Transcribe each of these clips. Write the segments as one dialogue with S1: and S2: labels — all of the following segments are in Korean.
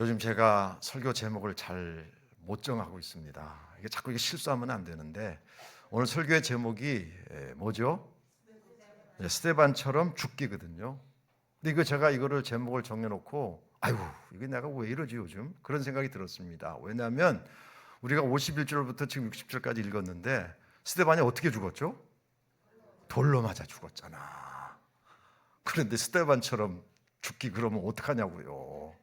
S1: 요즘 제가 설교 제목을 잘 못 정하고 있습니다. 이게 자꾸 실수하면 안 되는데 오늘 설교의 제목이 뭐죠? 스데반처럼 죽기거든요. 근데 제가 이거를 제목을 정해놓고 아이고 이게 내가 왜 이러지 요즘 그런 생각이 들었습니다. 왜냐하면 우리가 51절부터 지금 60절까지 읽었는데 스데반이 어떻게 죽었죠? 돌로 맞아 죽었잖아. 그런데 스데반처럼 죽기 그러면 어떡하냐고요.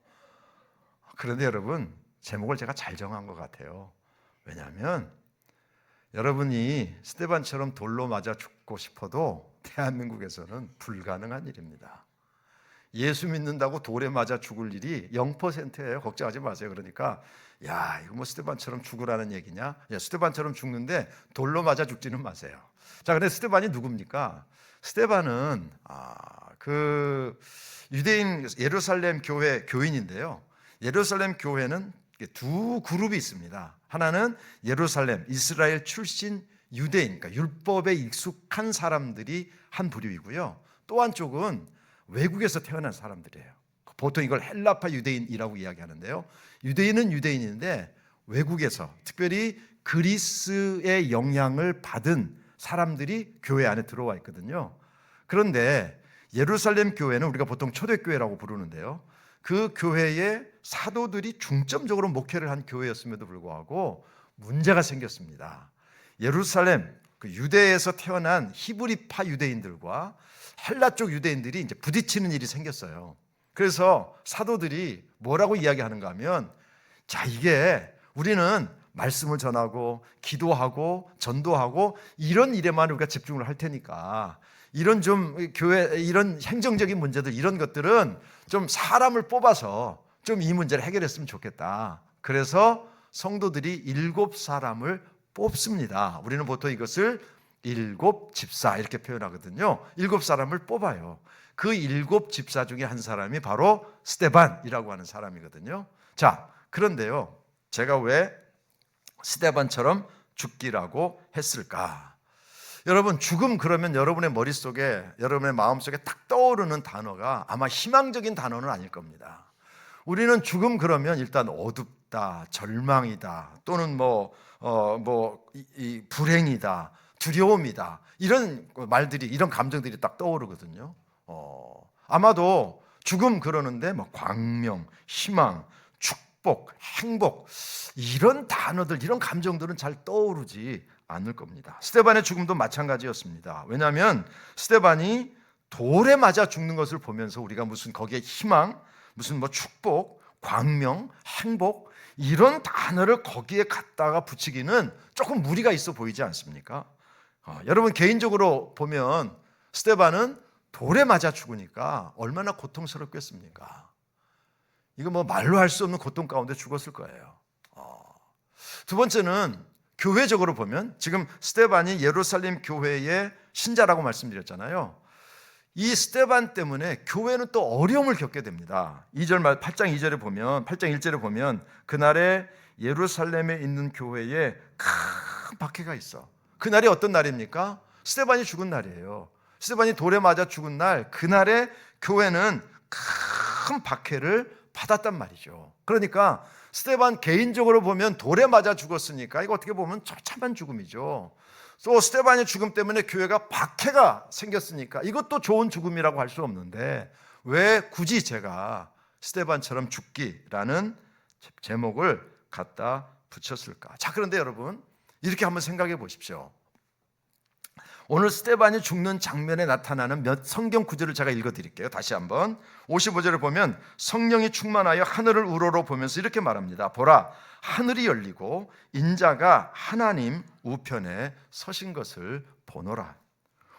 S1: 그런데 여러분 제목을 제가 잘 정한 것 같아요. 왜냐하면 여러분이 스데반처럼 돌로 맞아 죽고 싶어도 대한민국에서는 불가능한 일입니다. 예수 믿는다고 돌에 맞아 죽을 일이 0%예요. 걱정하지 마세요. 그러니까 야 이거 뭐 스데반처럼 죽으라는 얘기냐? 야, 스데반처럼 죽는데 돌로 맞아 죽지는 마세요. 자, 근데 스데반이 누굽니까? 스데반은 그 유대인 예루살렘 교회 교인인데요. 예루살렘 교회는 두 그룹이 있습니다. 하나는 예루살렘 이스라엘 출신 유대인, 그러니까 율법에 익숙한 사람들이 한 부류이고요. 또 한쪽은 외국에서 태어난 사람들이에요. 보통 이걸 헬라파 유대인이라고 이야기하는데요. 유대인은 유대인인데 외국에서 특별히 그리스의 영향을 받은 사람들이 교회 안에 들어와 있거든요. 그런데 예루살렘 교회는 우리가 보통 초대교회라고 부르는데요. 그 교회에 사도들이 중점적으로 목회를 한 교회였음에도 불구하고 문제가 생겼습니다. 예루살렘 그 유대에서 태어난 히브리파 유대인들과 헬라 쪽 유대인들이 이제 부딪히는 일이 생겼어요. 그래서 사도들이 뭐라고 이야기하는가 하면 자, 이게 우리는 말씀을 전하고 기도하고 전도하고 이런 일에만 우리가 집중을 할 테니까 이런 좀 교회 이런 행정적인 문제들 이런 것들은 좀 사람을 뽑아서 좀 이 문제를 해결했으면 좋겠다. 그래서 성도들이 7사람을 뽑습니다. 우리는 보통 이것을 7집사 이렇게 표현하거든요. 7사람을 뽑아요. 그 7집사 중에 한 사람이 바로 스데반이라고 하는 사람이거든요. 자, 그런데요. 제가 왜 스데반처럼 죽기라고 했을까? 여러분, 죽음 그러면 여러분의 머릿속에, 여러분의 마음속에 딱 떠오르는 단어가 아마 희망적인 단어는 아닐 겁니다. 우리는 죽음 그러면 일단 어둡다, 절망이다, 또는 불행이다, 두려움이다. 이런 말들이, 이런 감정들이 딱 떠오르거든요. 아마도 죽음 그러는데 광명, 희망, 축복, 행복 이런 단어들, 이런 감정들은 잘 떠오르지 않을 겁니다. 스데반의 죽음도 마찬가지였습니다. 왜냐하면 스데반이 돌에 맞아 죽는 것을 보면서 우리가 무슨 거기에 희망, 무슨 축복, 광명, 행복 이런 단어를 거기에 갖다가 붙이기는 조금 무리가 있어 보이지 않습니까? 여러분 개인적으로 보면 스데반은 돌에 맞아 죽으니까 얼마나 고통스럽겠습니까? 이거 말로 할 수 없는 고통 가운데 죽었을 거예요. 두 번째는 교회적으로 보면 지금 스데반이 예루살렘 교회의 신자라고 말씀드렸잖아요. 이 스데반 때문에 교회는 또 어려움을 겪게 됩니다. 8장 2절에 보면 8장 1절에 보면 그날에 예루살렘에 있는 교회에 큰 박해가 있어. 그날이 어떤 날입니까? 스데반이 죽은 날이에요. 스데반이 돌에 맞아 죽은 날, 그날에 교회는 큰 박해를 받았단 말이죠. 그러니까 스데반 개인적으로 보면 돌에 맞아 죽었으니까 이거 어떻게 보면 처참한 죽음이죠. 또 스데반의 죽음 때문에 교회가 박해가 생겼으니까 이것도 좋은 죽음이라고 할 수 없는데 왜 굳이 제가 스데반처럼 죽기라는 제목을 갖다 붙였을까? 자, 그런데 여러분 이렇게 한번 생각해 보십시오. 오늘 스데반이 죽는 장면에 나타나는 몇 성경 구절을 제가 읽어드릴게요. 다시 한번 55절을 보면 성령이 충만하여 하늘을 우러러 보면서 이렇게 말합니다. 보라, 하늘이 열리고 인자가 하나님 우편에 서신 것을 보노라.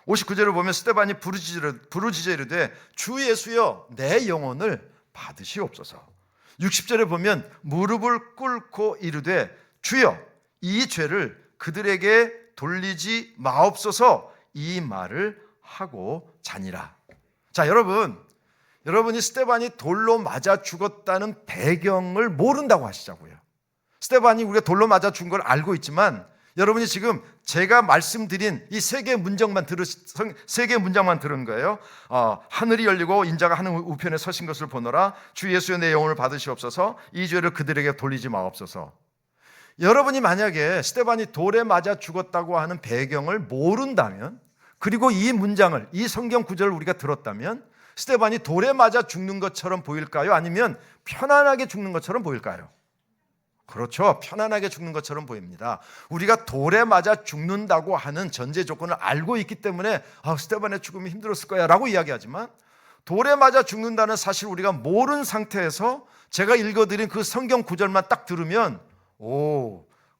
S1: 59절을 보면 스데반이 부르짖어 이르되 주 예수여 내 영혼을 받으시옵소서. 60절에 보면 무릎을 꿇고 이르되 주여 이 죄를 그들에게 돌리지 마옵소서 이 말을 하고 자니라. 자, 여러분이 스데반이 돌로 맞아 죽었다는 배경을 모른다고 하시자고요. 스데반이 우리가 돌로 맞아 죽은 걸 알고 있지만 여러분이 지금 제가 말씀드린 이 세 개의 문장만 들은 거예요. 하늘이 열리고 인자가 하늘 우편에 서신 것을 보노라. 주 예수의 내 영혼을 받으시옵소서. 이 죄를 그들에게 돌리지 마옵소서. 여러분이 만약에 스데반이 돌에 맞아 죽었다고 하는 배경을 모른다면, 그리고 이 문장을, 이 성경 구절을 우리가 들었다면 스데반이 돌에 맞아 죽는 것처럼 보일까요? 아니면 편안하게 죽는 것처럼 보일까요? 그렇죠. 편안하게 죽는 것처럼 보입니다. 우리가 돌에 맞아 죽는다고 하는 전제 조건을 알고 있기 때문에 스데반의 죽음이 힘들었을 거야 라고 이야기하지만, 돌에 맞아 죽는다는 사실 우리가 모르는 상태에서 제가 읽어드린 그 성경 구절만 딱 들으면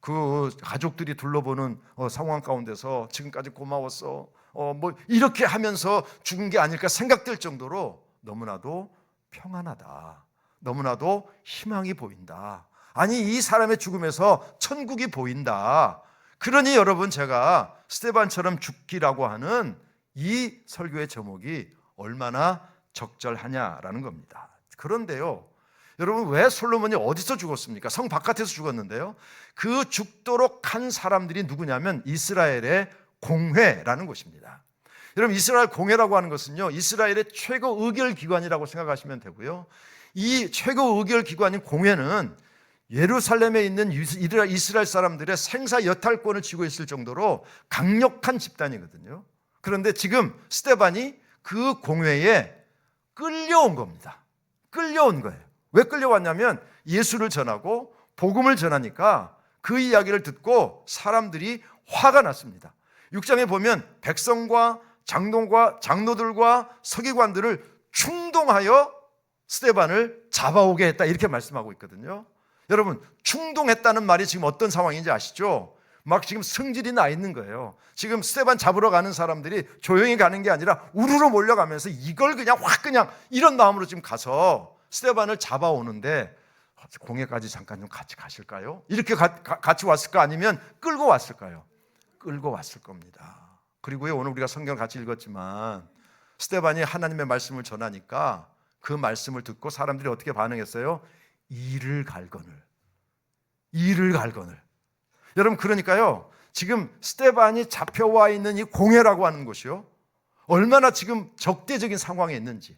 S1: 그 가족들이 둘러보는 상황 가운데서 지금까지 고마웠어 뭐 이렇게 하면서 죽은 게 아닐까 생각될 정도로 너무나도 평안하다, 너무나도 희망이 보인다, 아니 이 사람의 죽음에서 천국이 보인다. 그러니 여러분, 제가 스데반처럼 죽기라고 하는 이 설교의 제목이 얼마나 적절하냐라는 겁니다. 그런데요, 여러분, 왜 솔로몬이 어디서 죽었습니까? 성 바깥에서 죽었는데요, 그 죽도록 한 사람들이 누구냐면 이스라엘의 공회라는 곳입니다. 여러분, 이스라엘 공회라고 하는 것은요, 이스라엘의 최고 의결기관이라고 생각하시면 되고요, 이 최고 의결기관인 공회는 예루살렘에 있는 이스라엘 사람들의 생사 여탈권을 쥐고 있을 정도로 강력한 집단이거든요. 그런데 지금 스데반이 그 공회에 끌려온 겁니다. 끌려온 거예요. 왜 끌려왔냐면 예수를 전하고 복음을 전하니까 그 이야기를 듣고 사람들이 화가 났습니다. 6장에 보면 백성과 장로들과 서기관들을 충동하여 스데반을 잡아오게 했다, 이렇게 말씀하고 있거든요. 여러분, 충동했다는 말이 지금 어떤 상황인지 아시죠? 막 지금 승질이 나 있는 거예요. 지금 스데반 잡으러 가는 사람들이 조용히 가는 게 아니라 우르르 몰려가면서 이걸 그냥 이런 마음으로 지금 가서 스데반을 잡아오는데, 공회까지 잠깐 좀 같이 가실까요? 이렇게 같이 왔을까? 아니면 끌고 왔을까요? 끌고 왔을 겁니다. 그리고요, 오늘 우리가 성경을 같이 읽었지만 스데반이 하나님의 말씀을 전하니까 그 말씀을 듣고 사람들이 어떻게 반응했어요? 이를 갈거늘. 여러분, 그러니까요, 지금 스데반이 잡혀와 있는 이 공회라고 하는 곳이요, 얼마나 지금 적대적인 상황에 있는지,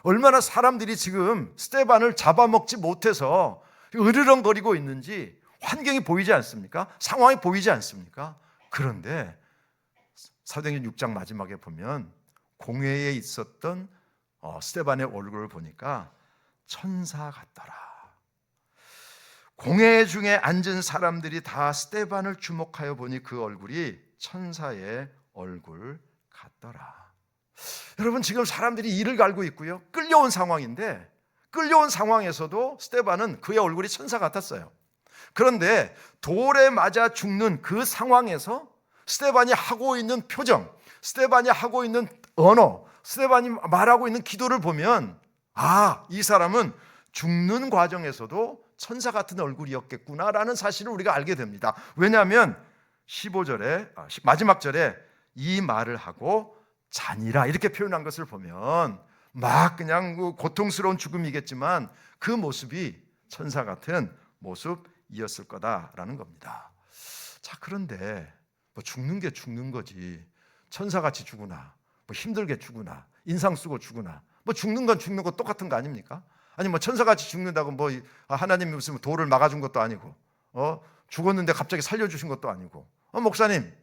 S1: 얼마나 사람들이 지금 스데반을 잡아먹지 못해서 으르렁거리고 있는지 환경이 보이지 않습니까? 상황이 보이지 않습니까? 그런데 사도행전 6장 마지막에 보면 공회에 있었던 스데반의 얼굴을 보니까 천사 같더라. 공회 중에 앉은 사람들이 다 스데반을 주목하여 보니 그 얼굴이 천사의 얼굴 같더라. 여러분, 지금 사람들이 이를 갈고 있고요, 끌려온 상황인데, 끌려온 상황에서도 스데반은 그의 얼굴이 천사 같았어요. 그런데 돌에 맞아 죽는 그 상황에서 스데반이 하고 있는 표정, 스데반이 하고 있는 언어, 스데반이 말하고 있는 기도를 보면 이 사람은 죽는 과정에서도 천사 같은 얼굴이었겠구나라는 사실을 우리가 알게 됩니다. 왜냐하면 15절에 마지막 절에 이 말을 하고 자니라 이렇게 표현한 것을 보면 막 그냥 고통스러운 죽음이겠지만 그 모습이 천사 같은 모습이었을 거다라는 겁니다. 자, 그런데 죽는 게 죽는 거지, 천사같이 죽으나 힘들게 죽으나 인상 쓰고 죽으나 죽는 건 죽는 거 똑같은 거 아닙니까? 아니 천사같이 죽는다고 하나님이 무슨 돌을 막아준 것도 아니고 죽었는데 갑자기 살려주신 것도 아니고 목사님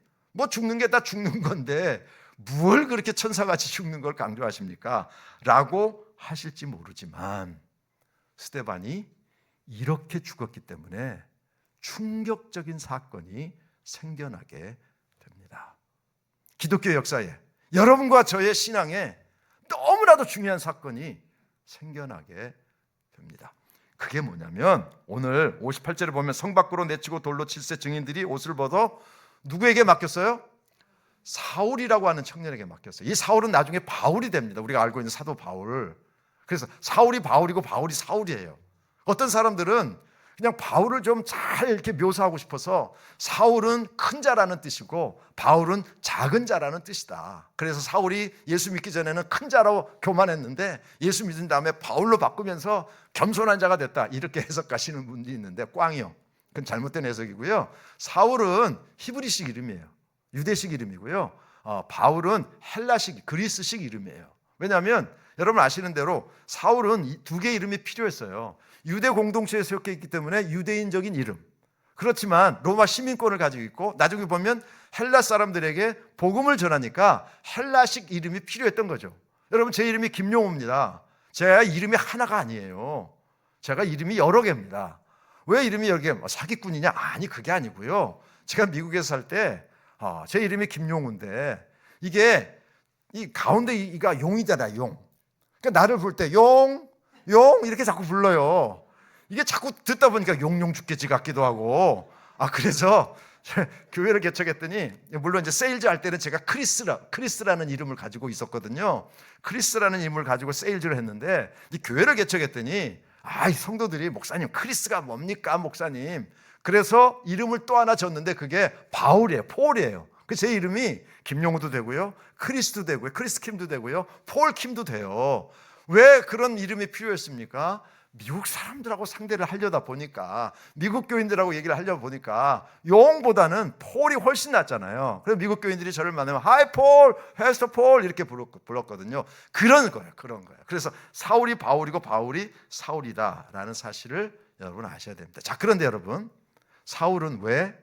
S1: 죽는 게 다 죽는 건데 뭘 그렇게 천사같이 죽는 걸 강조하십니까? 라고 하실지 모르지만 스데반이 이렇게 죽었기 때문에 충격적인 사건이 생겨나게 됩니다. 기독교 역사에, 여러분과 저의 신앙에 너무나도 중요한 사건이 생겨나게 됩니다. 그게 뭐냐면 오늘 58절에 보면 성 밖으로 내치고 돌로 칠세 증인들이 옷을 벗어 누구에게 맡겼어요? 사울이라고 하는 청년에게 맡겼어요. 이 사울은 나중에 바울이 됩니다. 우리가 알고 있는 사도 바울. 그래서 사울이 바울이고 바울이 사울이에요. 어떤 사람들은 그냥 바울을 좀 잘 이렇게 묘사하고 싶어서 사울은 큰 자라는 뜻이고 바울은 작은 자라는 뜻이다. 그래서 사울이 예수 믿기 전에는 큰 자로 교만했는데 예수 믿은 다음에 바울로 바꾸면서 겸손한 자가 됐다, 이렇게 해석하시는 분이 있는데 꽝이요. 그건 잘못된 해석이고요. 사울은 히브리식 이름이에요. 유대식 이름이고요. 바울은 헬라식, 그리스식 이름이에요. 왜냐하면 여러분 아시는 대로 사울은 두 개의 이름이 필요했어요. 유대 공동체에 속해 있기 때문에 유대인적인 이름. 그렇지만 로마 시민권을 가지고 있고 나중에 보면 헬라 사람들에게 복음을 전하니까 헬라식 이름이 필요했던 거죠. 여러분 제 이름이 김용호입니다. 제가 이름이 하나가 아니에요. 제가 이름이 여러 개입니다. 왜 이름이 여러 개? 사기꾼이냐? 아니 그게 아니고요. 제가 미국에서 살 때 제 이름이 김용우인데 이게 이 가운데 이가 용이잖아 용. 그러니까 나를 볼 때 용 이렇게 자꾸 불러요. 이게 자꾸 듣다 보니까 용용 죽겠지 같기도 하고 그래서 교회를 개척했더니 물론 이제 세일즈 할 때는 제가 크리스라는 이름을 가지고 있었거든요. 크리스라는 이름을 가지고 세일즈를 했는데 이 교회를 개척했더니 이 성도들이 목사님 크리스가 뭡니까 목사님. 그래서 이름을 또 하나 줬는데 그게 바울이에요. 폴이에요. 제 이름이 김용우도 되고요. 크리스도 되고요. 크리스킴도 되고요. 폴킴도 돼요. 왜 그런 이름이 필요했습니까? 미국 사람들하고 상대를 하려다 보니까 미국 교인들하고 얘기를 하려다 보니까 용보다는 폴이 훨씬 낫잖아요. 그래서 미국 교인들이 저를 만나면 하이 폴, 패스터 폴 이렇게 불렀거든요. 그런 거예요. 그래서 사울이 바울이고 바울이 사울이다라는 사실을 여러분 아셔야 됩니다. 자, 그런데 여러분 사울은 왜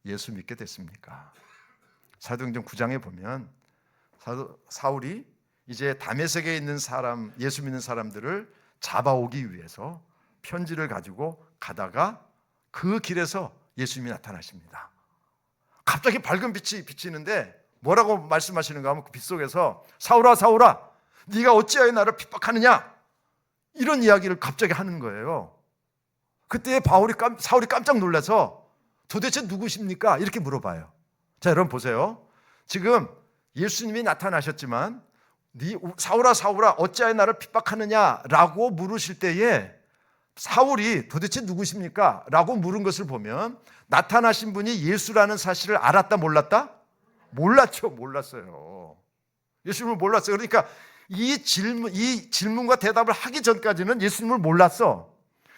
S1: 예수 믿게 됐습니까? 사도행전 9장에 보면 사울이 이제 다메섹에 있는 사람, 예수 믿는 사람들을 잡아오기 위해서 편지를 가지고 가다가 그 길에서 예수님이 나타나십니다. 갑자기 밝은 빛이 비치는데 뭐라고 말씀하시는가 하면 그 빛 속에서 사울아 사울아 네가 어찌하여 나를 핍박하느냐 이런 이야기를 갑자기 하는 거예요. 그때 사울이 깜짝 놀라서 도대체 누구십니까? 이렇게 물어봐요. 자, 여러분 보세요. 지금 예수님이 나타나셨지만 사울아 사울아 어찌하여 나를 핍박하느냐라고 물으실 때에 사울이 도대체 누구십니까? 라고 물은 것을 보면 나타나신 분이 예수라는 사실을 알았다 몰랐다? 몰랐어요. 예수님을 몰랐어요. 그러니까 이 질문과 대답을 하기 전까지는 예수님을 몰랐어.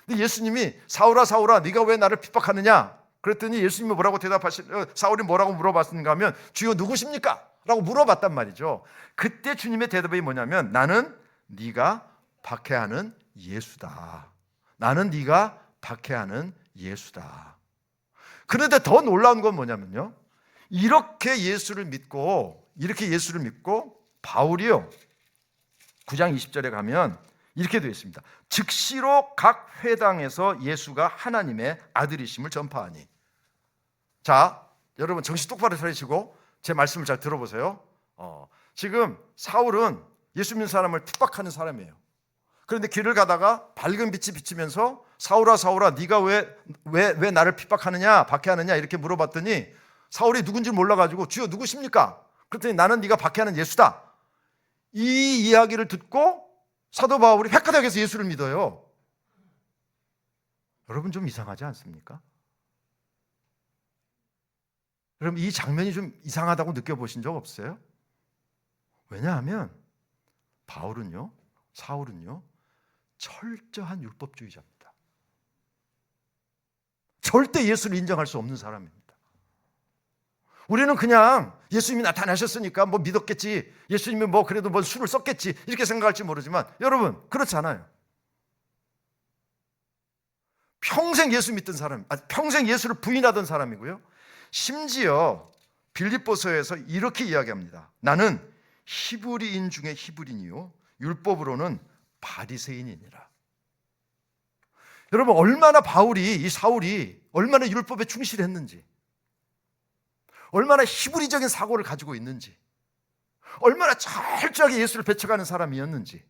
S1: 근데 예수님이 사울아 사울아 네가 왜 나를 핍박하느냐? 그랬더니 예수님이 사울이 뭐라고 물어봤는가 하면 주여 누구십니까? 라고 물어봤단 말이죠. 그때 주님의 대답이 뭐냐면 나는 네가 박해하는 예수다. 나는 네가 박해하는 예수다. 그런데 더 놀라운 건 뭐냐면요. 이렇게 예수를 믿고 바울이요. 9장 20절에 가면 이렇게 되어 있습니다. 즉시로 각 회당에서 예수가 하나님의 아들이심을 전파하니. 자, 여러분 정신 똑바로 차리시고 제 말씀을 잘 들어보세요. 지금 사울은 예수 믿는 사람을 핍박하는 사람이에요. 그런데 길을 가다가 밝은 빛이 비치면서 사울아 사울아 네가 왜 나를 핍박하느냐 박해하느냐 이렇게 물어봤더니 사울이 누군지 몰라가지고 주여 누구십니까? 그랬더니 나는 네가 박해하는 예수다. 이 이야기를 듣고 사도 바울이 획가닥에서 예수를 믿어요. 여러분 좀 이상하지 않습니까? 여러분 이 장면이 좀 이상하다고 느껴보신 적 없어요? 왜냐하면 사울은요 철저한 율법주의자입니다. 절대 예수를 인정할 수 없는 사람입니다. 우리는 그냥 예수님이 나타나셨으니까 뭐 믿었겠지, 예수님이 뭐 그래도 뭐 술을 썼겠지 이렇게 생각할지 모르지만 여러분 그렇지 않아요. 평생 예수 믿던 사람, 평생 예수를 부인하던 사람이고요. 심지어 빌립보서에서 이렇게 이야기합니다. 나는 히브리인 중에 히브리인이요 율법으로는 바리새인이니라. 여러분 얼마나 이 사울이 얼마나 율법에 충실했는지, 얼마나 히브리적인 사고를 가지고 있는지, 얼마나 철저하게 예수를 배척하는 사람이었는지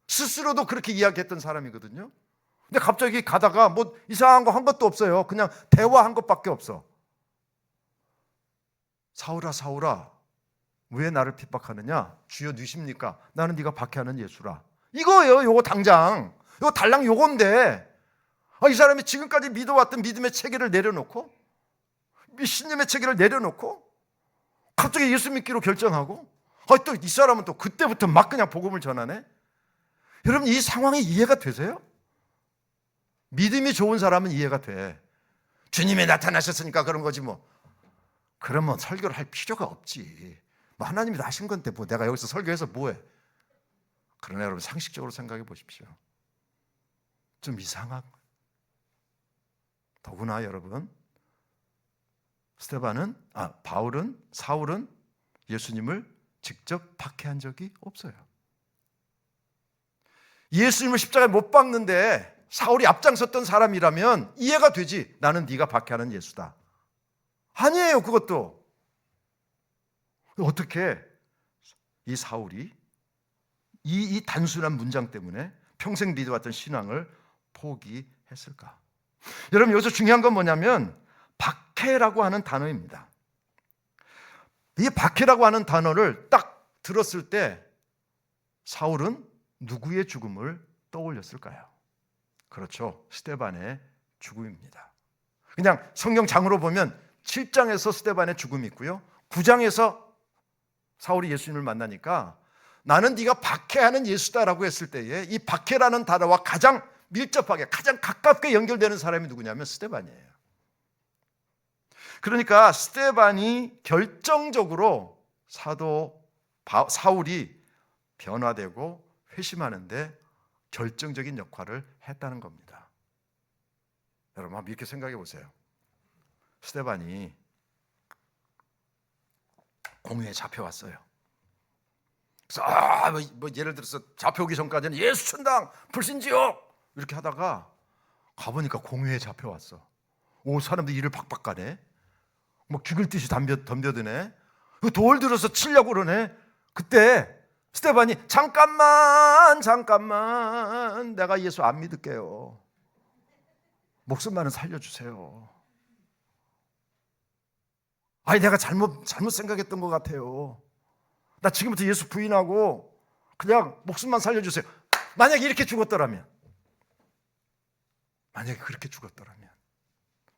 S1: 스스로도 그렇게 이야기했던 사람이거든요. 근데 갑자기 가다가 뭐 이상한 거 한 것도 없어요. 그냥 대화한 것밖에 없어. 사울아 사울아 왜 나를 핍박하느냐? 주여 누십니까? 나는 네가 박해하는 예수라. 이거예요. 요거 당장 요거 달랑 요건데 이 사람이 지금까지 믿어왔던 믿음의 체계를 내려놓고 신념의 체계를 내려놓고 갑자기 예수 믿기로 결정하고 또 이 사람은 또 그때부터 막 그냥 복음을 전하네. 여러분 이 상황이 이해가 되세요? 믿음이 좋은 사람은 이해가 돼. 주님이 나타나셨으니까 그런 거지 뭐. 그러면 설교를 할 필요가 없지. 뭐 하나님이 다 하신 건데 뭐 내가 여기서 설교해서 뭐해. 그러나 여러분 상식적으로 생각해 보십시오. 좀 이상한. 더구나 여러분, 사울은 예수님을 직접 박해한 적이 없어요. 예수님을 십자가에 못 박는데 사울이 앞장섰던 사람이라면 이해가 되지. 나는 네가 박해하는 예수다. 아니에요. 그것도. 어떻게 이 사울이 이 단순한 문장 때문에 평생 믿어왔던 신앙을 포기했을까? 여러분, 여기서 중요한 건 뭐냐면 박해라고 하는 단어입니다. 이 박해라고 하는 단어를 딱 들었을 때 사울은 누구의 죽음을 떠올렸을까요? 그렇죠. 스데반의 죽음입니다. 그냥 성경장으로 보면 7장에서 스데반의 죽음이 있고요, 9장에서 사울이 예수님을 만나니까 나는 네가 박해하는 예수다라고 했을 때에 이 박해라는 단어와 가장 밀접하게, 가장 가깝게 연결되는 사람이 누구냐면 스데반이에요. 그러니까 스데반이 결정적으로 사울이 변화되고 회심하는데 결정적인 역할을 했다는 겁니다. 여러분 한번 이렇게 생각해 보세요. 스데반이 공회에 잡혀왔어요. 그래서 예를 들어서 잡혀오기 전까지는 예수 천당 불신지옥 이렇게 하다가 가보니까 공회에 잡혀왔어. 사람들이 일을 박박 가네. 막 죽일 듯이 덤벼드네. 돌 들어서 치려고 그러네. 그때 스데반이 잠깐만 내가 예수 안 믿을게요. 목숨만은 살려주세요. 내가 잘못 생각했던 것 같아요. 나 지금부터 예수 부인하고 그냥 목숨만 살려주세요. 만약에 이렇게 죽었더라면, 만약에 그렇게 죽었더라면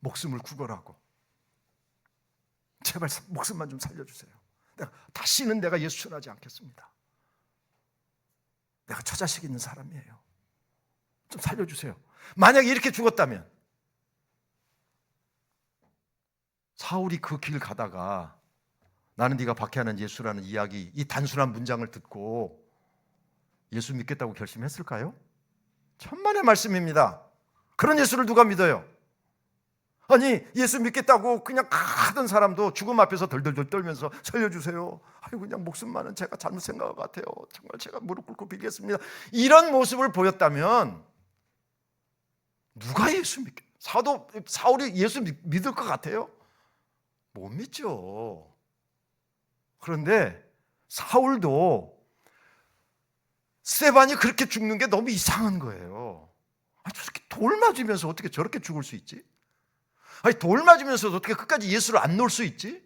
S1: 목숨을 구걸하고 제발 목숨만 좀 살려주세요. 다시는 내가 예수 전하지 않겠습니다. 내가 처자식 있는 사람이에요. 좀 살려주세요. 만약에 이렇게 죽었다면 사울이 그 길 가다가 나는 네가 박해하는 예수라는 이야기, 이 단순한 문장을 듣고 예수 믿겠다고 결심했을까요? 천만의 말씀입니다. 그런 예수를 누가 믿어요? 아니 예수 믿겠다고 그냥 가던 사람도 죽음 앞에서 덜덜덜 떨면서 살려주세요. 그냥 목숨만은 제가 잘못 생각한 것 같아요. 정말 제가 무릎 꿇고 빌겠습니다. 이런 모습을 보였다면 누가 예수 사울이 예수 믿을 것 같아요? 못 믿죠. 그런데 사울도 스데반이 그렇게 죽는 게 너무 이상한 거예요. 저렇게 돌 맞으면서 어떻게 저렇게 죽을 수 있지? 돌 맞으면서도 어떻게 끝까지 예수를 안 놓을 수 있지?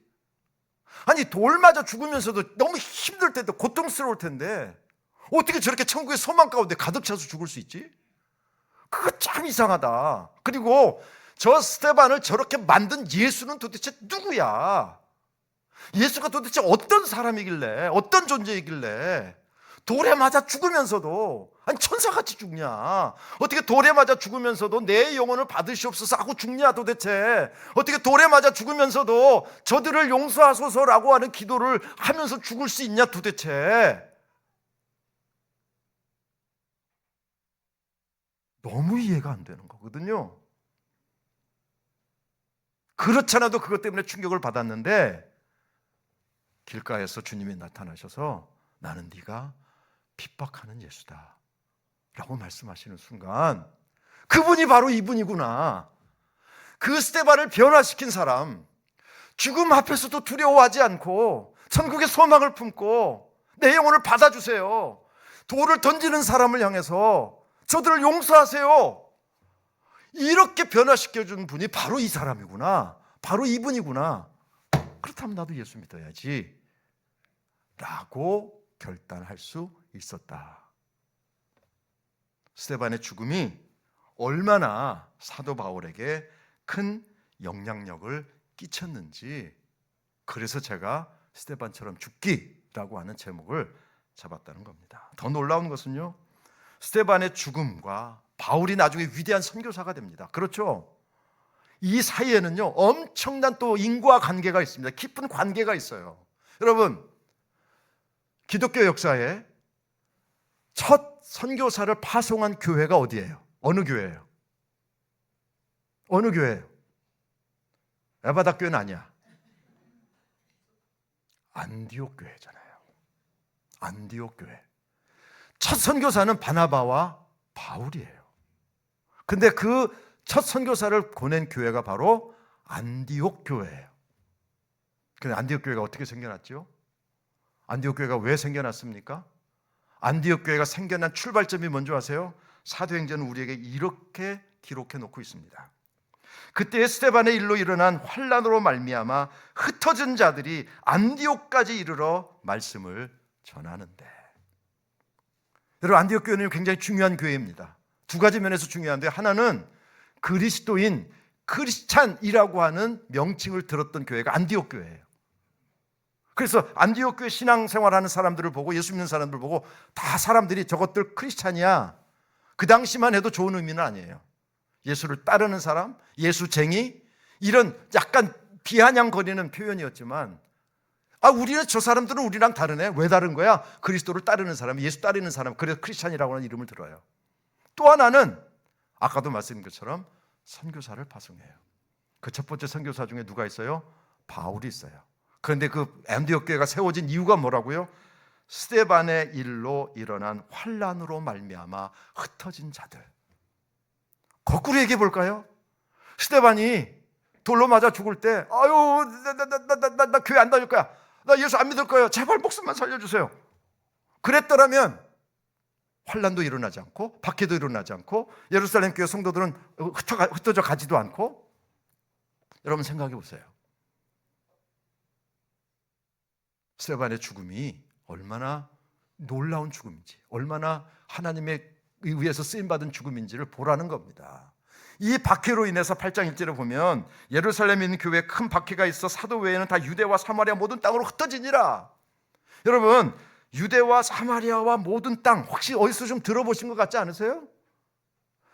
S1: 돌 맞아 죽으면서도 너무 힘들 텐데, 고통스러울 텐데 어떻게 저렇게 천국의 소망 가운데 가득 차서 죽을 수 있지? 그거 참 이상하다. 그리고 저 스데반을 저렇게 만든 예수는 도대체 누구야? 예수가 도대체 어떤 사람이길래, 어떤 존재이길래 돌에 맞아 죽으면서도, 천사같이 죽냐? 어떻게 돌에 맞아 죽으면서도 내 영혼을 받으시옵소서 하고 죽냐 도대체? 어떻게 돌에 맞아 죽으면서도 저들을 용서하소서라고 하는 기도를 하면서 죽을 수 있냐 도대체? 너무 이해가 안 되는 거거든요. 그렇잖아도 그것 때문에 충격을 받았는데 길가에서 주님이 나타나셔서 나는 네가 핍박하는 예수다 라고 말씀하시는 순간 그분이 바로 이분이구나. 그 스데반을 변화시킨 사람, 죽음 앞에서도 두려워하지 않고 천국의 소망을 품고 내 영혼을 받아주세요, 돌을 던지는 사람을 향해서 저들을 용서하세요, 이렇게 변화시켜준 분이 바로 이 사람이구나, 바로 이분이구나. 그렇다면 나도 예수 믿어야지 라고 결단할 수 있었다. 스데반의 죽음이 얼마나 사도 바울에게 큰 영향력을 끼쳤는지, 그래서 제가 스데반처럼 죽기라고 하는 제목을 잡았다는 겁니다. 더 놀라운 것은요, 스데반의 죽음과 바울이 나중에 위대한 선교사가 됩니다. 그렇죠? 이 사이에는요 엄청난 또 인과관계가 있습니다. 깊은 관계가 있어요. 여러분, 기독교 역사에 첫 선교사를 파송한 교회가 어디예요? 어느 교회예요? 어느 교회예요? 에바다 교회는 아니야. 안디옥 교회잖아요. 안디옥 교회. 첫 선교사는 바나바와 바울이에요. 근데 그 첫 선교사를 보낸 교회가 바로 안디옥 교회예요. 근데 안디옥 교회가 어떻게 생겨났죠? 안디옥 교회가 왜 생겨났습니까? 안디옥 교회가 생겨난 출발점이 뭔지 아세요? 사도행전은 우리에게 이렇게 기록해 놓고 있습니다. 그때 스데반의 일로 일어난 환난으로 말미암아 흩어진 자들이 안디옥까지 이르러 말씀을 전하는데, 여러분, 안디옥 교회는 굉장히 중요한 교회입니다. 두 가지 면에서 중요한데, 하나는 그리스도인, 크리스찬이라고 하는 명칭을 들었던 교회가 안디옥 교회예요. 그래서 안디옥 교회 신앙생활하는 사람들을 보고, 예수 믿는 사람들을 보고 다 사람들이 저것들 크리스찬이야, 그 당시만 해도 좋은 의미는 아니에요. 예수를 따르는 사람, 예수쟁이, 이런 약간 비아냥거리는 표현이었지만, 우리는 저 사람들은 우리랑 다르네. 왜 다른 거야? 그리스도를 따르는 사람, 예수 따르는 사람, 그래서 크리스찬이라고 하는 이름을 들어요. 또 하나는 아까도 말씀드린 것처럼 선교사를 파송해요. 그 첫 번째 선교사 중에 누가 있어요? 바울이 있어요. 그런데 그 안디옥 교회가 세워진 이유가 뭐라고요? 스데반의 일로 일어난 환난으로 말미암아 흩어진 자들. 거꾸로 얘기해 볼까요? 스데반이 돌로 맞아 죽을 때, 나 교회 안 다닐 거야, 나 예수 안 믿을 거예요, 제발 목숨만 살려주세요, 그랬더라면 환난도 일어나지 않고 박해도 일어나지 않고 예루살렘 교회 성도들은 흩어져 가지도 않고. 여러분 생각해 보세요. 스데반의 죽음이 얼마나 놀라운 죽음인지, 얼마나 하나님의 의해서 쓰임받은 죽음인지를 보라는 겁니다. 이 박해로 인해서 8장 1절에 보면 예루살렘에 있는 교회에 큰 박해가 있어 사도 외에는 다 유대와 사마리아 모든 땅으로 흩어지니라. 여러분, 유대와 사마리아와 모든 땅, 혹시 어디서 좀 들어보신 것 같지 않으세요?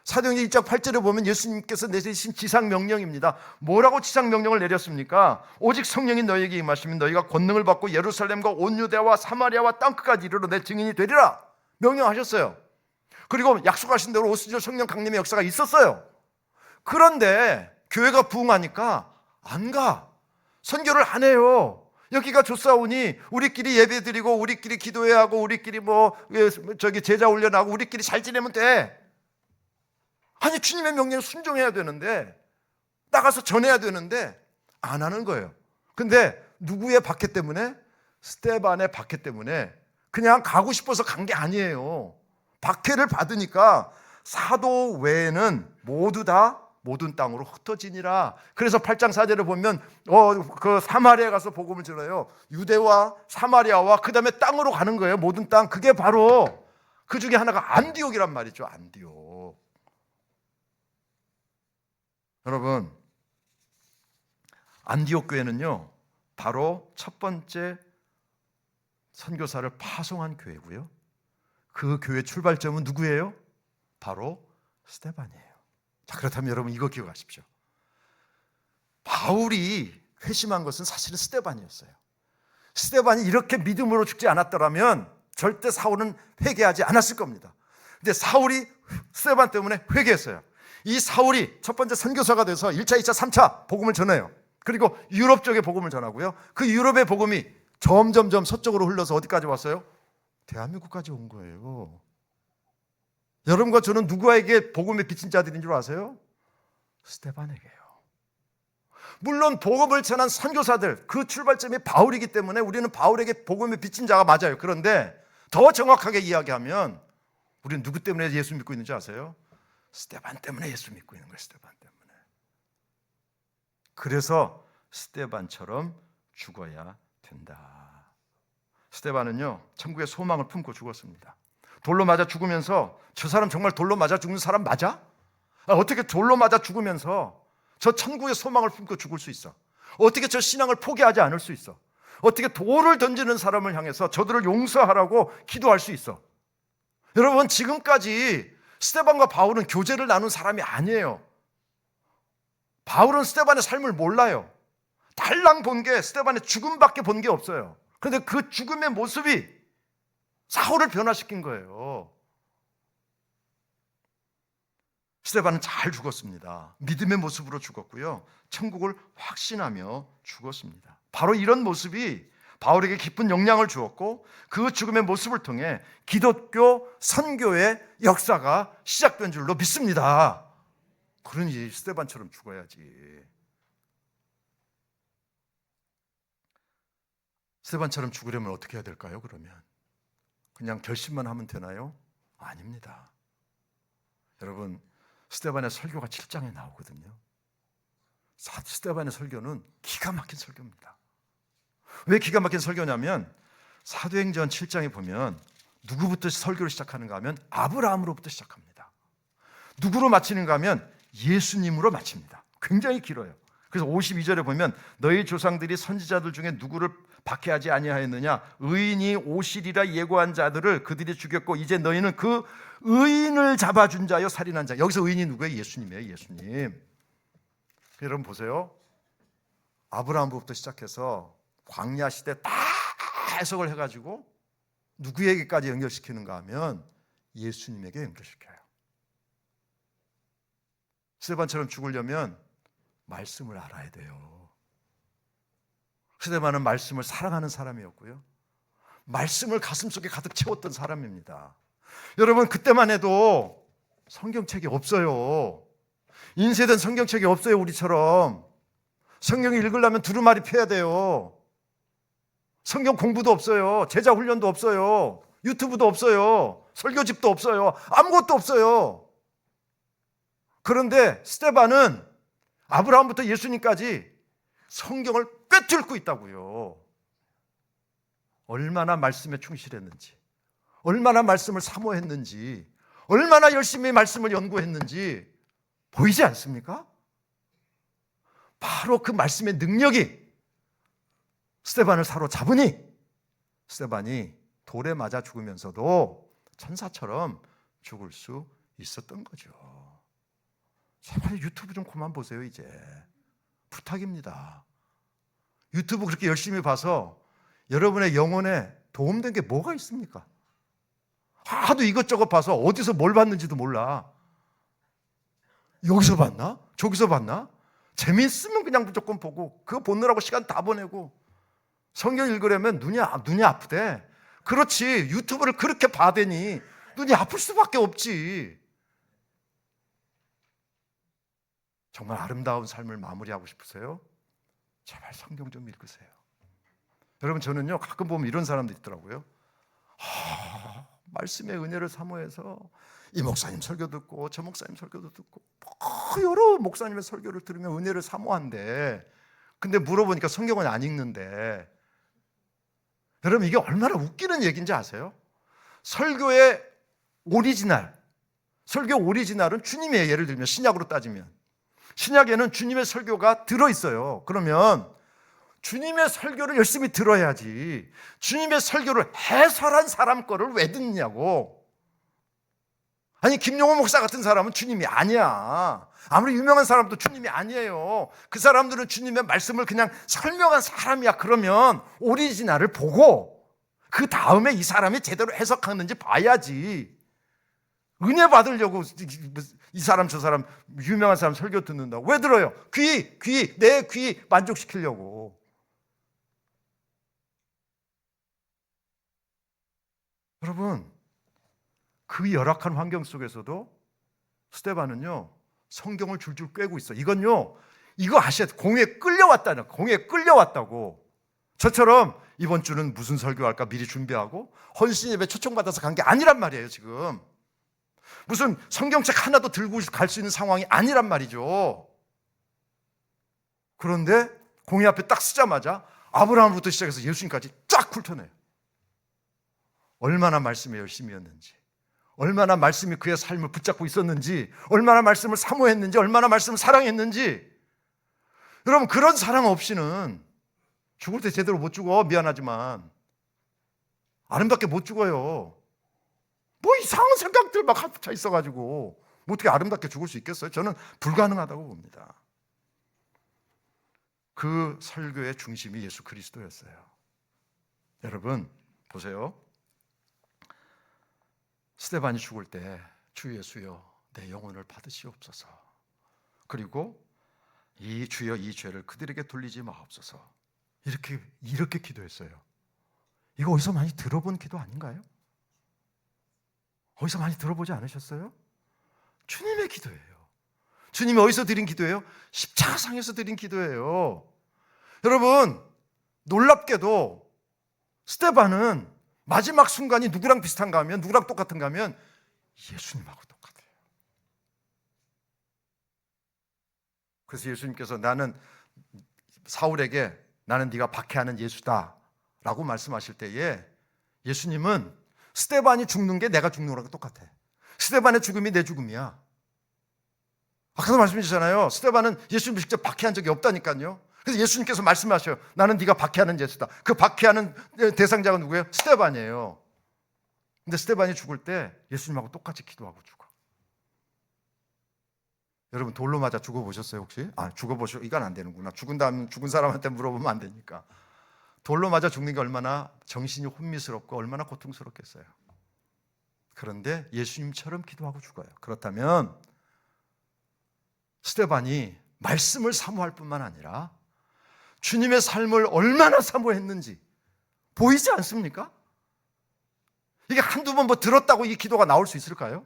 S1: 사도행전 1장 8절에 보면 예수님께서 내리신 지상명령입니다. 뭐라고 지상명령을 내렸습니까? 오직 성령이 너희에게 임하시면 너희가 권능을 받고 예루살렘과 온 유대와 사마리아와 땅끝까지 이르러 내 증인이 되리라 명령하셨어요. 그리고 약속하신 대로 오순절 성령 강림의 역사가 있었어요. 그런데 교회가 부흥하니까 안 가. 선교를 안 해요. 여기가 좋사오니 우리끼리 예배드리고 우리끼리 기도해야 하고 우리끼리 제자 훈련하고 우리끼리 잘 지내면 돼. 아니, 주님의 명령에 순종해야 되는데, 나가서 전해야 되는데 안 하는 거예요. 근데 누구의 박해 때문에? 스데반의 박해 때문에 그냥 가고 싶어서 간 게 아니에요. 박해를 받으니까 사도 외에는 모두 다 모든 땅으로 흩어지니라. 그래서 8장 4절을 보면 그 사마리아에 가서 복음을 전해요. 유대와 사마리아와 그 다음에 땅으로 가는 거예요. 모든 땅. 그게 바로 그 중에 하나가 안디옥이란 말이죠. 안디옥. 여러분, 안디옥 교회는요 바로 첫 번째 선교사를 파송한 교회고요, 그 교회 출발점은 누구예요? 바로 스데반이에요. 자, 그렇다면 여러분 이거 기억하십시오. 바울이 회심한 것은 사실은 스데반이었어요. 스데반이 이렇게 믿음으로 죽지 않았더라면 절대 사울은 회개하지 않았을 겁니다. 근데 사울이 스데반 때문에 회개했어요. 이 사울이 첫 번째 선교사가 돼서 1차, 2차, 3차 복음을 전해요. 그리고 유럽 쪽에 복음을 전하고요, 그 유럽의 복음이 점점점 서쪽으로 흘러서 어디까지 왔어요? 대한민국까지 온 거예요. 여러분과 저는 누구에게 복음에 비친 자들인 줄 아세요? 스데반에게요. 물론 복음을 전한 선교사들, 그 출발점이 바울이기 때문에 우리는 바울에게 복음에 비친 자가 맞아요. 그런데 더 정확하게 이야기하면 우리는 누구 때문에 예수 믿고 있는지 아세요? 스데반 때문에 예수 믿고 있는 거예요. 스데반 때문에. 그래서 스데반처럼 죽어야 된다. 스데반은요 천국의 소망을 품고 죽었습니다. 돌로 맞아 죽으면서, 저 사람 정말 돌로 맞아 죽는 사람 맞아? 어떻게 돌로 맞아 죽으면서 저 천국의 소망을 품고 죽을 수 있어? 어떻게 저 신앙을 포기하지 않을 수 있어? 어떻게 돌을 던지는 사람을 향해서 저들을 용서하라고 기도할 수 있어? 여러분, 지금까지 스데반과 바울은 교제를 나눈 사람이 아니에요. 바울은 스데반의 삶을 몰라요. 달랑 본 게 스데반의 죽음밖에 본 게 없어요. 그런데 그 죽음의 모습이 사울을 변화시킨 거예요. 스데반은 잘 죽었습니다. 믿음의 모습으로 죽었고요. 천국을 확신하며 죽었습니다. 바로 이런 모습이 바울에게 깊은 영향을 주었고 그 죽음의 모습을 통해 기독교 선교의 역사가 시작된 줄로 믿습니다. 그러니 스데반처럼 죽어야지. 스데반처럼 죽으려면 어떻게 해야 될까요? 그러면 그냥 결심만 하면 되나요? 아닙니다. 여러분, 스데반의 설교가 7장에 나오거든요. 스데반의 설교는 기가 막힌 설교입니다. 왜 기가 막힌 설교냐면 사도행전 7장에 보면 누구부터 설교를 시작하는가 하면 아브라함으로부터 시작합니다. 누구로 마치는가 하면 예수님으로 마칩니다. 굉장히 길어요. 그래서 52절에 보면 너희 조상들이 선지자들 중에 누구를 박해하지 아니하였느냐, 의인이 오시리라 예고한 자들을 그들이 죽였고 이제 너희는 그 의인을 잡아준 자여 살인한 자. 여기서 의인이 누구예요? 예수님이에요. 예수님. 여러분 보세요. 아브라함부터 시작해서 광야 시대 다 해석을 해가지고 누구에게까지 연결시키는가 하면 예수님에게 연결시켜요. 스데반처럼 죽으려면 말씀을 알아야 돼요. 스데반은 말씀을 사랑하는 사람이었고요. 말씀을 가슴속에 가득 채웠던 사람입니다. 여러분, 그때만 해도 성경책이 없어요. 인쇄된 성경책이 없어요. 우리처럼. 성경을 읽으려면 두루마리 펴야 돼요. 성경 공부도 없어요. 제자 훈련도 없어요. 유튜브도 없어요. 설교집도 없어요. 아무것도 없어요. 그런데 스데반은 아브라함부터 예수님까지 성경을 꿰뚫고 있다고요. 얼마나 말씀에 충실했는지, 얼마나 말씀을 사모했는지, 얼마나 열심히 말씀을 연구했는지 보이지 않습니까? 바로 그 말씀의 능력이 스데반을 사로잡으니 스데반이 돌에 맞아 죽으면서도 천사처럼 죽을 수 있었던 거죠. 제발 유튜브 좀 그만 보세요. 이제 부탁입니다. 유튜브 그렇게 열심히 봐서 여러분의 영혼에 도움된 게 뭐가 있습니까? 하도 이것저것 봐서 어디서 뭘 봤는지도 몰라. 여기서 봤나? 저기서 봤나? 재미있으면 그냥 무조건 보고 그거 보느라고 시간 다 보내고 성경 읽으려면 눈이 아프대. 그렇지, 유튜브를 그렇게 봐대니 눈이 아플 수밖에 없지. 정말 아름다운 삶을 마무리하고 싶으세요? 제발 성경 좀 읽으세요. 여러분, 저는요 가끔 보면 이런 사람도 있더라고요. 말씀의 은혜를 사모해서 이 목사님 설교 듣고 저 목사님 설교도 듣고 여러 목사님의 설교를 들으면 은혜를 사모한대. 근데 물어보니까 성경은 안 읽는데. 여러분, 이게 얼마나 웃기는 얘기인지 아세요? 설교의 설교 오리지널은 주님의, 예를 들면 신약으로 따지면 신약에는 주님의 설교가 들어있어요. 그러면 주님의 설교를 열심히 들어야지 주님의 설교를 해설한 사람 거를 왜 듣냐고. 아니, 김용호 목사 같은 사람은 주님이 아니야. 아무리 유명한 사람도 주님이 아니에요. 그 사람들은 주님의 말씀을 그냥 설명한 사람이야. 그러면 오리지널을 보고 그 다음에 이 사람이 제대로 해석하는지 봐야지. 은혜 받으려고 이 사람 저 사람 유명한 사람 설교 듣는다고 왜 들어요? 내 귀 만족시키려고. 여러분, 그 열악한 환경 속에서도 스데반은요 성경을 줄줄 꿰고 있어. 이거 아셔야 돼. 공회에 끌려왔다고. 저처럼 이번 주는 무슨 설교할까 미리 준비하고 헌신 예배 초청받아서 간 게 아니란 말이에요. 지금 무슨 성경책 하나도 들고 갈 수 있는 상황이 아니란 말이죠. 그런데 공회 앞에 딱 서자마자 아브라함부터 시작해서 예수님까지 쫙 훑어내요. 얼마나 말씀에 열심이었는지, 얼마나 말씀이 그의 삶을 붙잡고 있었는지, 얼마나 말씀을 사모했는지, 얼마나 말씀을 사랑했는지. 여러분, 그런 사랑 없이는 죽을 때 제대로 못 죽어. 미안하지만 아름답게 못 죽어요. 뭐 이상한 생각들 막 합쳐 있어가지고 뭐 어떻게 아름답게 죽을 수 있겠어요? 저는 불가능하다고 봅니다. 그 설교의 중심이 예수 그리스도였어요. 여러분 보세요. 스데반이 죽을 때 주 예수여 내 영혼을 받으시옵소서. 그리고 이 주여 이 죄를 그들에게 돌리지 마옵소서. 이렇게 기도했어요. 이거 어디서 많이 들어본 기도 아닌가요? 어디서 많이 들어보지 않으셨어요? 주님의 기도예요. 주님이 어디서 드린 기도예요? 십자가상에서 드린 기도예요. 여러분 놀랍게도 스데반은 마지막 순간이 누구랑 비슷한가 하면, 누구랑 똑같은가 하면 예수님하고 똑같아요. 그래서 예수님께서 나는 사울에게 나는 네가 박해하는 예수다 라고 말씀하실 때에 예수님은 스데반이 죽는 게 내가 죽는 거랑 똑같아. 스데반의 죽음이 내 죽음이야. 아까도 말씀해 주셨잖아요. 스데반은 예수님을 직접 박해한 적이 없다니까요. 그래서 예수님께서 말씀하셔요. 나는 네가 박해하는 예수다. 그 박해하는 대상자가 누구예요? 스데반이에요. 근데 스데반이 죽을 때 예수님하고 똑같이 기도하고 죽어. 여러분 돌로 맞아 죽어보셨어요 혹시? 죽어보시고 이건 안 되는구나. 죽은 다음 죽은 사람한테 물어보면 안 되니까. 돌로 맞아 죽는 게 얼마나 정신이 혼미스럽고 얼마나 고통스럽겠어요. 그런데 예수님처럼 기도하고 죽어요. 그렇다면 스데반이 말씀을 사모할 뿐만 아니라 주님의 삶을 얼마나 사모했는지 보이지 않습니까? 이게 한두 번 들었다고 이 기도가 나올 수 있을까요?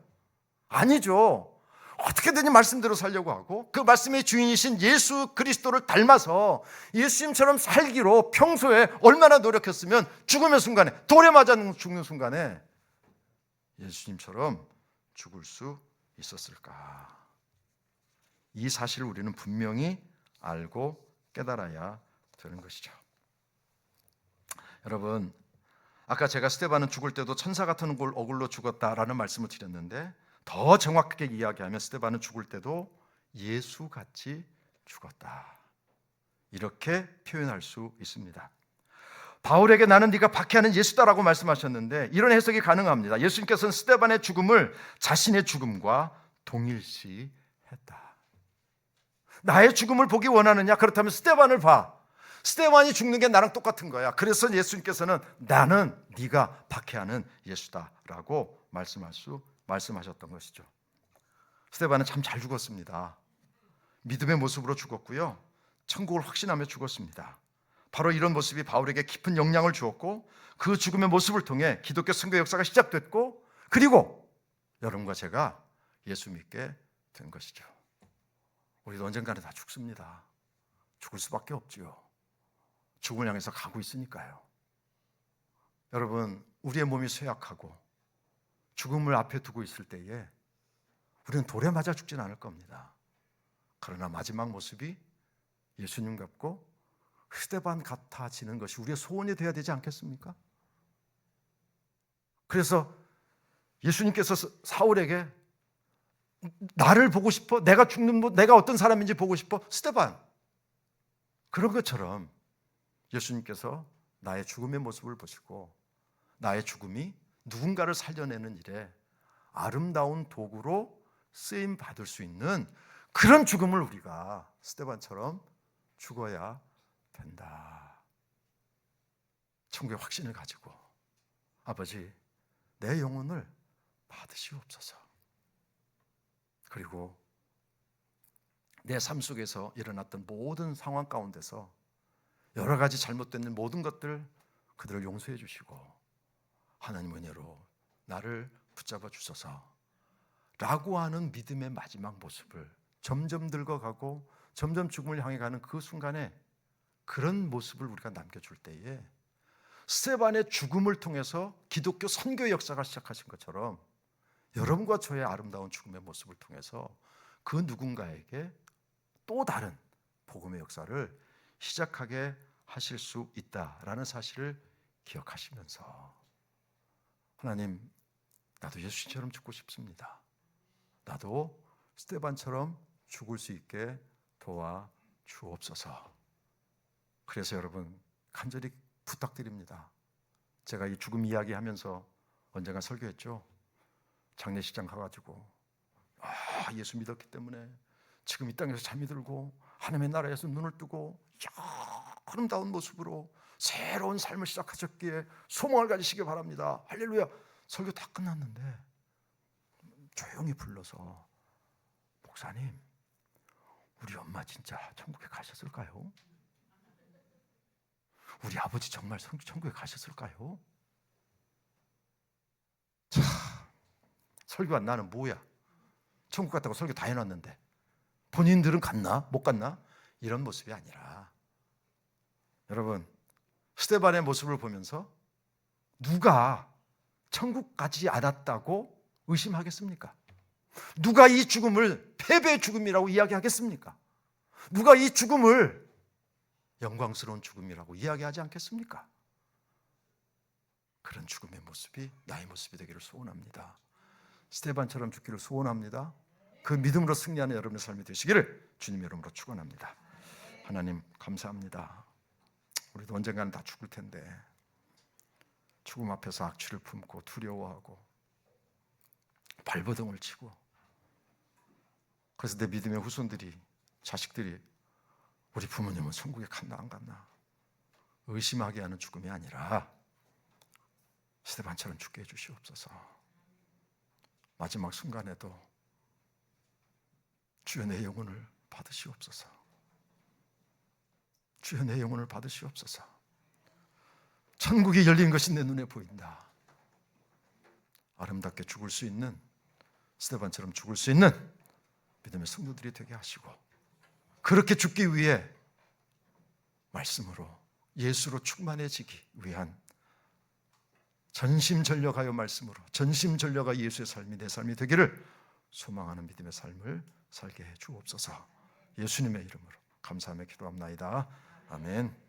S1: 아니죠. 어떻게든지 말씀대로 살려고 하고 그 말씀의 주인이신 예수 그리스도를 닮아서 예수님처럼 살기로 평소에 얼마나 노력했으면 죽음의 순간에, 돌에 맞아 죽는 순간에 예수님처럼 죽을 수 있었을까? 이 사실을 우리는 분명히 알고 깨달아야 되는 것이죠. 여러분, 아까 제가 스데반은 죽을 때도 천사 같은 얼굴로 죽었다라는 말씀을 드렸는데 더 정확하게 이야기하면 스데반은 죽을 때도 예수같이 죽었다. 이렇게 표현할 수 있습니다. 바울에게 나는 네가 박해하는 예수다라고 말씀하셨는데 이런 해석이 가능합니다. 예수님께서는 스데반의 죽음을 자신의 죽음과 동일시했다. 나의 죽음을 보기 원하느냐? 그렇다면 스데반을 봐. 스데반이 죽는 게 나랑 똑같은 거야. 그래서 예수님께서는 나는 네가 박해하는 예수다라고 말씀하셨던 것이죠. 스데반은 참 잘 죽었습니다. 믿음의 모습으로 죽었고요. 천국을 확신하며 죽었습니다. 바로 이런 모습이 바울에게 깊은 영향을 주었고 그 죽음의 모습을 통해 기독교 선교 역사가 시작됐고 그리고 여러분과 제가 예수 믿게 된 것이죠. 우리도 언젠가는 다 죽습니다. 죽을 수밖에 없지요. 죽음을 향해서 가고 있으니까요. 여러분, 우리의 몸이 쇠약하고 죽음을 앞에 두고 있을 때에 우리는 돌에 맞아 죽지는 않을 겁니다. 그러나 마지막 모습이 예수님 같고 스데반 같아지는 것이 우리의 소원이 되어야 되지 않겠습니까? 그래서 예수님께서 사울에게 나를 보고 싶어? 내가 어떤 사람인지 보고 싶어? 스데반. 그런 것처럼 예수님께서 나의 죽음의 모습을 보시고 나의 죽음이 누군가를 살려내는 일에 아름다운 도구로 쓰임 받을 수 있는 그런 죽음을 우리가 스데반처럼 죽어야 된다. 천국의 확신을 가지고 아버지 내 영혼을 받으시옵소서. 그리고 내 삶 속에서 일어났던 모든 상황 가운데서 여러 가지 잘못된 모든 것들 그들을 용서해 주시고 하나님 은혜로 나를 붙잡아 주소서 라고 하는 믿음의 마지막 모습을 점점 늙어가고 점점 죽음을 향해 가는 그 순간에 그런 모습을 우리가 남겨줄 때에 스데반의 죽음을 통해서 기독교 선교 역사가 시작하신 것처럼 여러분과 저의 아름다운 죽음의 모습을 통해서 그 누군가에게 또 다른 복음의 역사를 시작하게 하실 수 있다라는 사실을 기억하시면서 하나님, 나도 예수님처럼 죽고 싶습니다. 나도 스데반처럼 죽을 수 있게 도와주옵소서. 그래서 여러분 간절히 부탁드립니다. 제가 이 죽음 이야기하면서 언젠가 설교했죠. 장례식장 가가지고 예수 믿었기 때문에 지금 이 땅에서 잠이 들고 하나님의 나라에서 눈을 뜨고 아름다운 모습으로 새로운 삶을 시작하셨기에 소망을 가지시기 바랍니다. 할렐루야. 설교 다 끝났는데 조용히 불러서 목사님, 우리 엄마 진짜 천국에 가셨을까요? 우리 아버지 정말 천국에 가셨을까요? 자, 설교한 나는 뭐야? 천국 갔다고 설교 다 해놨는데 본인들은 갔나? 못 갔나? 이런 모습이 아니라, 여러분, 스데반의 모습을 보면서 누가 천국 가지 않았다고 의심하겠습니까? 누가 이 죽음을 패배의 죽음이라고 이야기하겠습니까? 누가 이 죽음을 영광스러운 죽음이라고 이야기하지 않겠습니까? 그런 죽음의 모습이 나의 모습이 되기를 소원합니다. 스데반처럼 죽기를 소원합니다. 그 믿음으로 승리하는 여러분의 삶이 되시기를 주님의 이름으로 축원합니다. 하나님 감사합니다. 우리도 언젠가는 다 죽을 텐데 죽음 앞에서 악취를 품고 두려워하고 발버둥을 치고, 그래서 내 믿음의 후손들이, 자식들이 우리 부모님은 천국에 갔나 안 갔나 의심하게 하는 죽음이 아니라 스데반처럼 죽게 해주시옵소서. 마지막 순간에도 주여 내 영혼을 받으시옵소서. 주여 내 영혼을 받으시옵소서. 천국이 열린 것이 내 눈에 보인다. 아름답게 죽을 수 있는, 스데반처럼 죽을 수 있는 믿음의 성도들이 되게 하시고, 그렇게 죽기 위해 말씀으로 예수로 충만해지기 위한 전심전력하여 말씀으로 전심전력하여 예수의 삶이 내 삶이 되기를 소망하는 믿음의 삶을 살게 해 주옵소서. 예수님의 이름으로 감사하며 기도합나이다. 아멘.